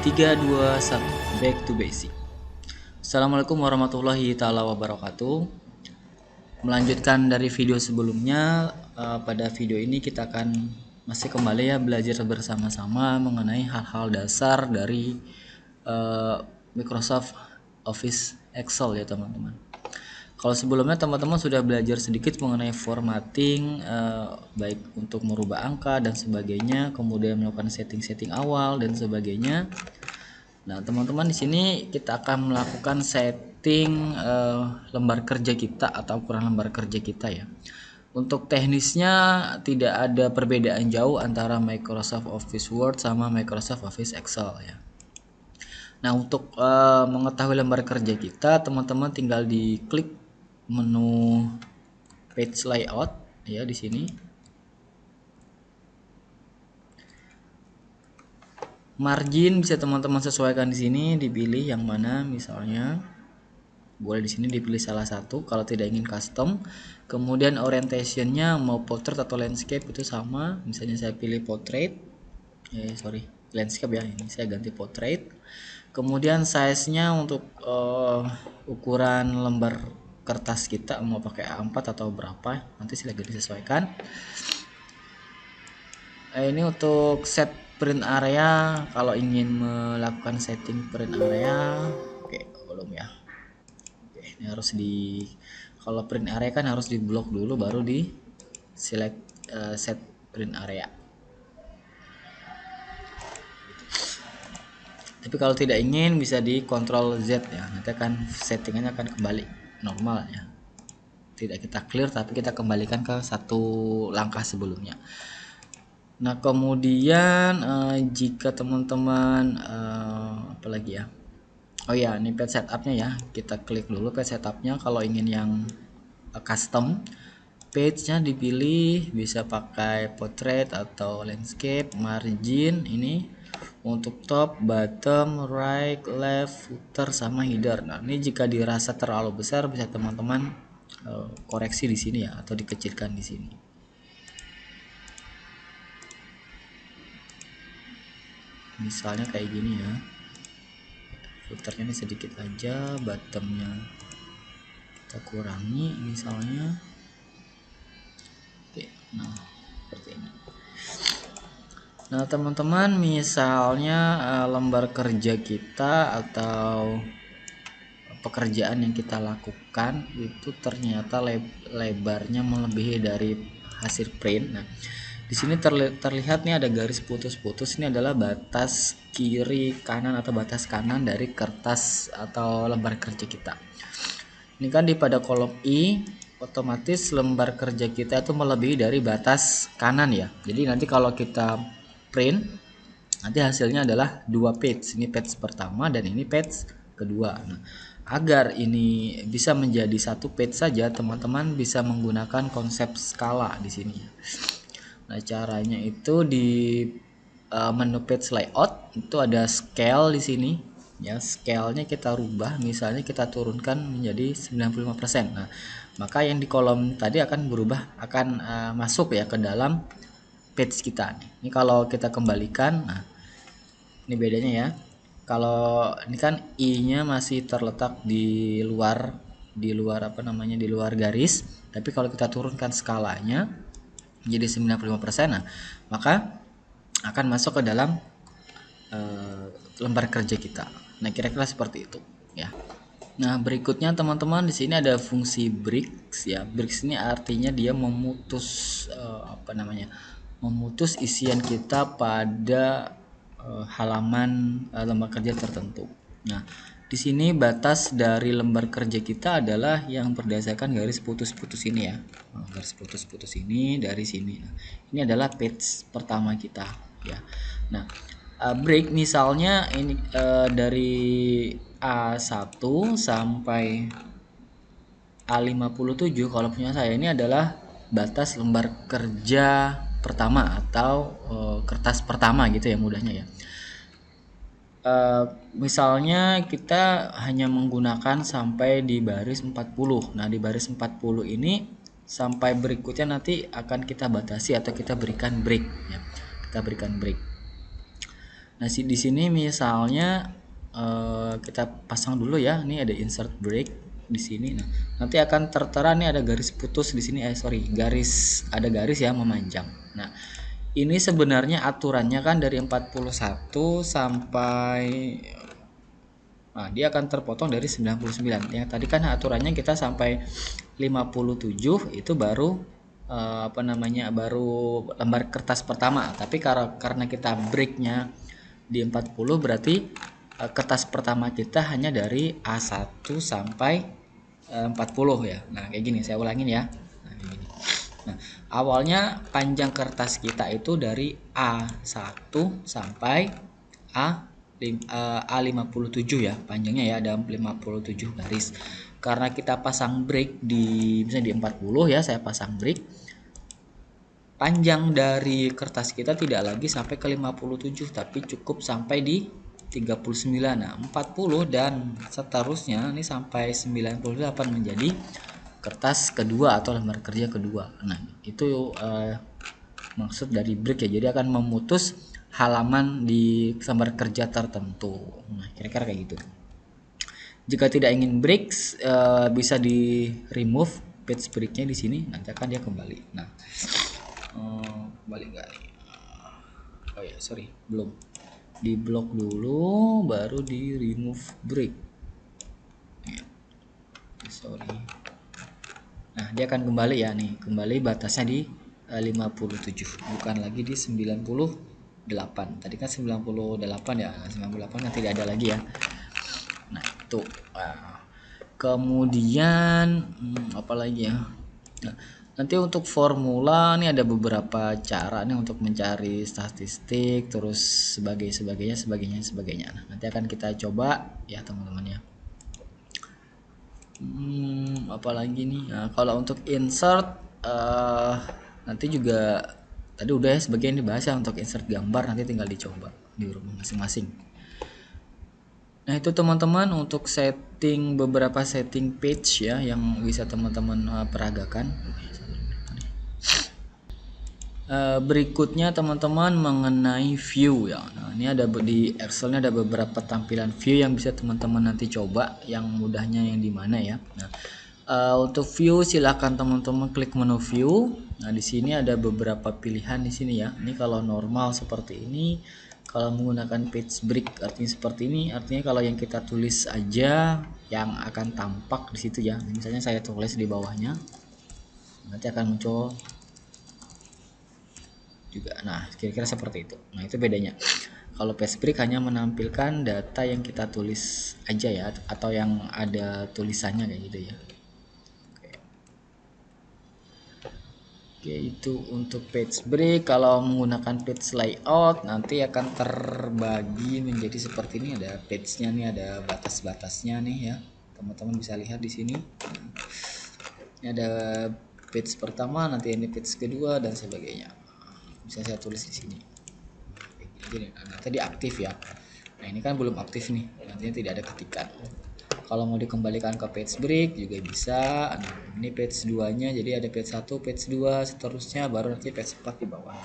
3, 2, 1. Back to basic. Assalamualaikum warahmatullahi taala wabarakatuh. Melanjutkan dari video sebelumnya, pada video ini kita akan masih kembali ya belajar bersama-sama mengenai hal-hal dasar dari Microsoft Office Excel ya teman-teman. Kalau sebelumnya teman-teman sudah belajar sedikit mengenai formatting, baik untuk merubah angka dan sebagainya, kemudian melakukan setting-setting awal dan sebagainya. Nah, teman-teman di sini kita akan melakukan setting lembar kerja kita atau ukuran lembar kerja kita ya. Untuk teknisnya tidak ada perbedaan jauh antara Microsoft Office Word sama Microsoft Office Excel ya. Nah, untuk mengetahui lembar kerja kita, teman-teman tinggal diklik menu page layout ya di sini. Margin bisa teman-teman sesuaikan di sini, dipilih yang mana misalnya. Boleh di sini dipilih salah satu kalau tidak ingin custom. Kemudian orientationnya mau portrait atau landscape itu sama. Misalnya saya pilih portrait. Landscape ya. Ini saya ganti portrait. Kemudian size-nya untuk ukuran lembar kertas kita mau pakai A4 atau berapa, nanti silahkan disesuaikan. Ini untuk set print area, kalau ingin melakukan setting print area, oke, belum ya. Oke, ini harus kalau print area kan harus di blok dulu baru di select set print area. Tapi kalau tidak ingin bisa di Ctrl Z ya, nanti akan settingannya akan kembali normal ya. Tidak kita clear tapi kita kembalikan ke satu langkah sebelumnya. Nah, kemudian jika teman-teman apa lagi ya? Oh ya, ini page setupnya ya. Kita klik dulu page setupnya. Kalau ingin yang custom, page-nya dipilih, bisa pakai portrait atau landscape, margin ini untuk top, bottom, right, left, footer sama header. Nah, ini jika dirasa terlalu besar bisa teman-teman koreksi di sini ya, atau dikecilkan di sini. Misalnya kayak gini ya. Footernya ini sedikit aja, bottomnya kita kurangi misalnya. Oke, nah seperti ini. Nah, teman-teman, misalnya lembar kerja kita atau pekerjaan yang kita lakukan itu ternyata lebarnya melebihi dari hasil print. Nah, di sini terlihat nih ada garis putus-putus. Ini adalah batas kiri kanan atau batas kanan dari kertas atau lembar kerja kita. Ini kan di pada kolom I, otomatis lembar kerja kita itu melebihi dari batas kanan ya. Jadi nanti kalau kita print, nanti hasilnya adalah dua page. Ini page pertama dan ini page kedua. Nah, agar ini bisa menjadi satu page saja, teman-teman bisa menggunakan konsep skala di sini. Nah, caranya itu di menu page layout itu ada scale di sini. Ya, scale-nya kita rubah, misalnya kita turunkan menjadi 95%. Nah, maka yang di kolom tadi akan berubah, akan masuk ya ke dalam page kita. Ini kalau kita kembalikan, nah ini bedanya ya. Kalau ini kan I-nya masih terletak di luar apa namanya, di luar garis, tapi kalau kita turunkan skalanya menjadi 95%, nah maka akan masuk ke dalam lembar kerja kita. Nah, kira-kira seperti itu ya. Nah, berikutnya teman-teman di sini ada fungsi breaks ya. Breaks ini artinya dia memutus apa namanya? Memutus isian kita pada halaman lembar kerja tertentu. Nah, di sini batas dari lembar kerja kita adalah yang berdasarkan garis putus-putus ini ya. Garis putus-putus ini dari sini. Nah, ini adalah page pertama kita ya. Nah, break misalnya ini dari A1 sampai A57 kalau punya saya ini adalah batas lembar kerja pertama atau kertas pertama gitu ya mudahnya ya. Misalnya kita hanya menggunakan sampai di baris 40. Nah, di baris 40 ini sampai berikutnya nanti akan kita batasi atau kita berikan break ya. Kita berikan break. Nah, di sini misalnya kita pasang dulu ya. Ini ada insert break di sini. Nah, nanti akan tertera nih ada garis putus di sini. Ada garis ya memanjang. Nah, ini sebenarnya aturannya kan dari 41 sampai dia akan terpotong dari 99. Yang tadi kan aturannya kita sampai 57 itu baru baru lembar kertas pertama. Tapi karena kita breaknya di 40 berarti kertas pertama kita hanya dari A1 sampai 40 ya. Nah, kayak gini saya ulangin ya. Nah, kayak gini. Nah, awalnya panjang kertas kita itu dari A1 sampai A57 ya, panjangnya ya, ada 57 garis. Karena kita pasang break misalnya di 40 ya, saya pasang break. Panjang dari kertas kita tidak lagi sampai ke 57 tapi cukup sampai di 39. Nah, 40 dan seterusnya ini sampai 98 menjadi kertas kedua atau lembar kerja kedua. Nah, itu maksud dari break ya. Jadi akan memutus halaman di lembar kerja tertentu. Nah, kira-kira kayak gitu. Jika tidak ingin break, bisa di remove page breaknya di sini. Nanti akan dia kembali. Nah, kembali nggak nih? Oh ya, sorry, belum. Di blok dulu, baru di remove break. Sorry. Nah, dia akan kembali ya nih. Kembali batasnya di 57, bukan lagi di 98. Tadi kan 98 ya. 98 kan tidak ada lagi ya. Nah, itu. Kemudian apa lagi ya? Nah, nanti untuk formula ini ada beberapa cara nih untuk mencari statistik, terus sebagainya. Nah, nanti akan kita coba ya teman-teman ya. Apalagi nih, nah, kalau untuk insert nanti juga tadi udah ya sebagian dibahas ya. Untuk insert gambar nanti tinggal dicoba di rumah masing-masing. Nah, itu teman-teman untuk beberapa setting page ya yang bisa teman-teman peragakan. Berikutnya teman-teman mengenai view ya. Nah, ini ada di Excelnya ada beberapa tampilan view yang bisa teman-teman nanti coba, yang mudahnya yang di mana ya. Nah, untuk view silahkan teman-teman klik menu view. Nah, di sini ada beberapa pilihan di sini ya. Ini kalau normal seperti ini, kalau menggunakan page break artinya seperti ini. Artinya kalau yang kita tulis aja yang akan tampak di situ ya. Misalnya saya tulis di bawahnya, nanti akan muncul juga. Nah, kira-kira seperti itu. Nah, itu bedanya. Kalau page break hanya menampilkan data yang kita tulis aja ya, atau yang ada tulisannya kayak gitu ya. Oke, itu untuk page break. Kalau menggunakan page layout nanti akan terbagi menjadi seperti ini. Ada page-nya nih, ada batas-batasnya nih ya. Teman-teman bisa lihat di sini. Ini ada page pertama, nanti ini page kedua dan sebagainya. Bisa saya tulis di sini. Nah, tadi aktif ya. Nah, ini kan belum aktif nih, nantinya tidak ada ketikan. Kalau mau dikembalikan ke page break juga bisa. Nah, ini page 2 nya, jadi ada page 1, page 2 seterusnya, baru nanti page 4 di bawah.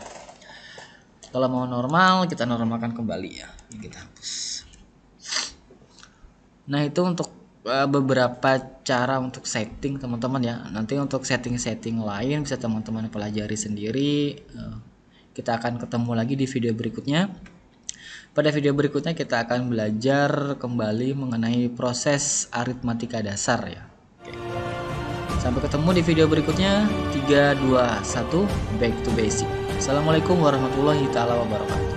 Kalau mau normal, kita normalkan kembali ya, ini kita hapus. Nah, itu untuk beberapa cara untuk setting teman-teman ya. Nanti untuk setting-setting lain bisa teman-teman pelajari sendiri. Kita akan ketemu lagi di video berikutnya. Pada video berikutnya kita akan belajar kembali mengenai proses aritmatika dasar ya. Oke. Sampai ketemu di video berikutnya. 3, 2, 1, back to basic. Assalamualaikum warahmatullahi wabarakatuh.